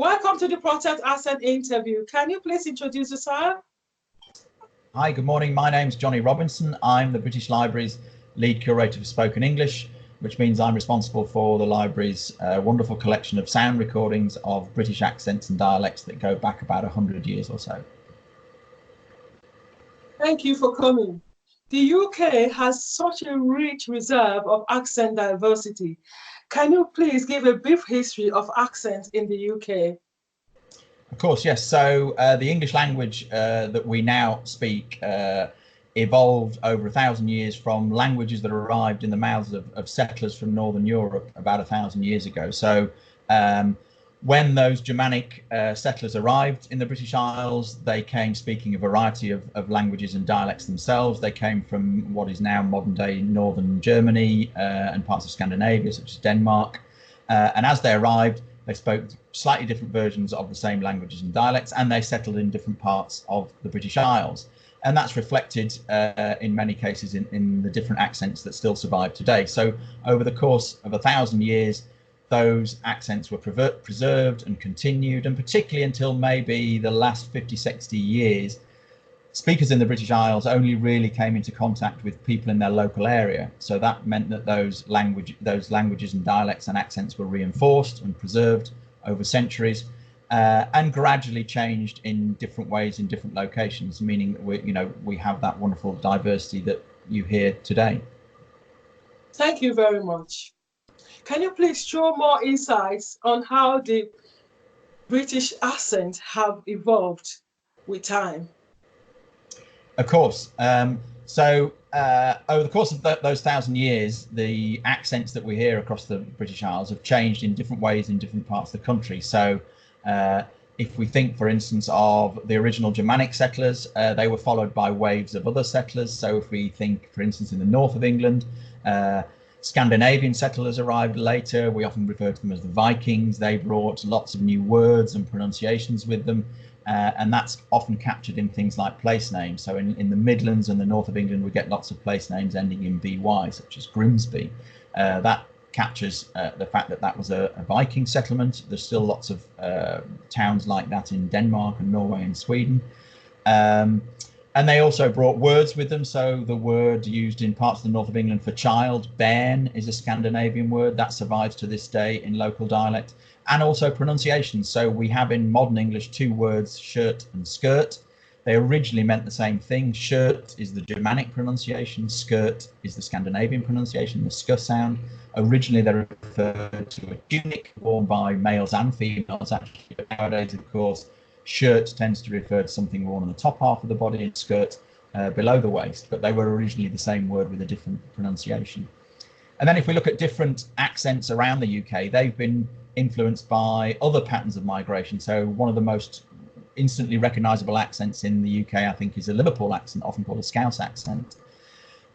Welcome to the Protect Accent interview. Can you please introduce yourself? Hi, good morning. My name's Johnny Robinson. I'm the British Library's lead curator for spoken English, which means I'm responsible for the library's wonderful collection of sound recordings of British accents and dialects that go back about 100 years or so. Thank you for coming. The UK has such a rich reserve of accent diversity. Can you please give a brief history of accents in the UK? Of course, yes. So the English language that we now speak evolved over 1,000 years from languages that arrived in the mouths of settlers from Northern Europe about 1,000 years ago. So when those Germanic settlers arrived in the British Isles, they came speaking a variety of languages and dialects themselves. They came from what is now modern day northern Germany and parts of Scandinavia, such as Denmark. And as they arrived, they spoke slightly different versions of the same languages and dialects, and they settled in different parts of the British Isles. And that's reflected in many cases in the different accents that still survive today. So over the course of 1,000 years, those accents were preserved and continued, and particularly until maybe the last 50, 60 years, speakers in the British Isles only really came into contact with people in their local area. So that meant that those languages and dialects and accents were reinforced and preserved over centuries, and gradually changed in different ways in different locations, meaning that we have that wonderful diversity that you hear today. Thank you very much. Can you please show more insights on how the British accent have evolved with time? Of course. So over the course of those 1,000 years, the accents that we hear across the British Isles have changed in different ways in different parts of the country. So if we think, for instance, of the original Germanic settlers, they were followed by waves of other settlers. So if we think, for instance, in the north of England, Scandinavian settlers arrived later. We often refer to them as the Vikings. They brought lots of new words and pronunciations with them. And that's often captured in things like place names. So in the Midlands and the north of England, we get lots of place names ending in BY, such as Grimsby. That captures the fact that that was a Viking settlement. There's still lots of towns like that in Denmark and Norway and Sweden. And they also brought words with them. So the word used in parts of the north of England for child, bairn, is a Scandinavian word that survives to this day in local dialect, and also pronunciations. So we have in modern English two words, shirt and skirt. They originally meant the same thing. Shirt is the Germanic pronunciation, skirt is the Scandinavian pronunciation, the sk sound. Originally they referred to a tunic worn by males and females, actually, but nowadays, of course, shirt tends to refer to something worn on the top half of the body and skirt below the waist, but they were originally the same word with a different pronunciation. And then if we look at different accents around the UK, they've been influenced by other patterns of migration. So one of the most instantly recognizable accents in the UK, I think, is a Liverpool accent, often called a Scouse accent.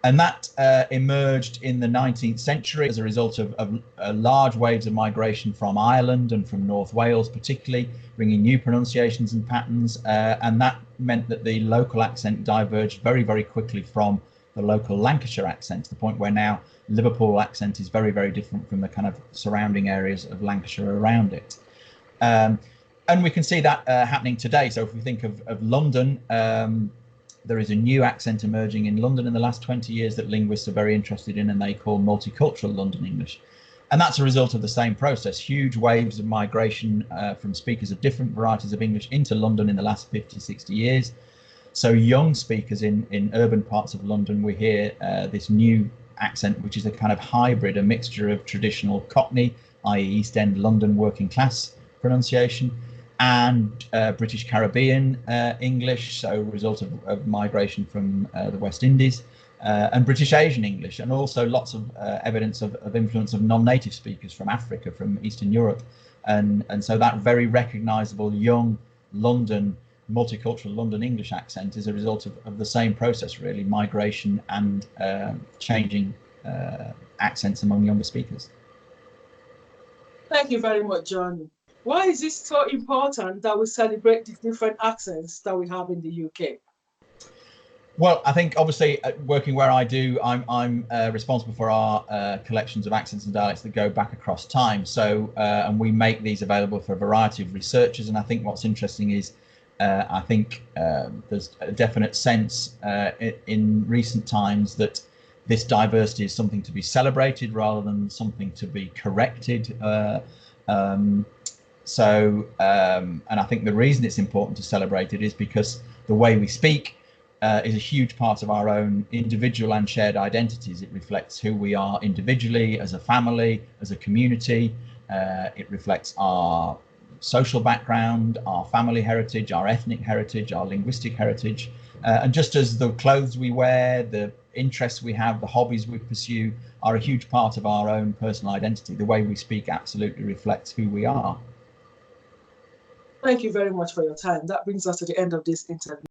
And that emerged in the 19th century as a result of large waves of migration from Ireland and from North Wales, particularly, bringing new pronunciations and patterns. And that meant that the local accent diverged very, very quickly from the local Lancashire accent, to the point where now Liverpool accent is very, very different from the kind of surrounding areas of Lancashire around it. And we can see that happening today. So if we think of London, there is a new accent emerging in London in the last 20 years that linguists are very interested in, and they call multicultural London English. And that's a result of the same process, huge waves of migration from speakers of different varieties of English into London in the last 50, 60 years. So young speakers in urban parts of London, we hear this new accent, which is a kind of hybrid, a mixture of traditional Cockney, i.e. East End London working class pronunciation, and British Caribbean English, so a result of migration from the West Indies, and British Asian English, and also lots of evidence of influence of non-native speakers from Africa, from Eastern Europe. And so that very recognizable young London, multicultural London English accent is a result of the same process, really, migration and changing accents among younger speakers. Thank you very much, Johnny. Why is it so important that we celebrate the different accents that we have in the UK? Well, I think obviously working where I do, I'm responsible for our collections of accents and dialects that go back across time. So, and we make these available for a variety of researchers. And I think what's interesting is, I think there's a definite sense in recent times that this diversity is something to be celebrated rather than something to be corrected. Um, and I think the reason it's important to celebrate it is because the way we speak is a huge part of our own individual and shared identities. It reflects who we are individually, as a family, as a community. It reflects our social background, our family heritage, our ethnic heritage, our linguistic heritage. And just as the clothes we wear, the interests we have, the hobbies we pursue are a huge part of our own personal identity, the way we speak absolutely reflects who we are. Thank you very much for your time. That brings us to the end of this interview.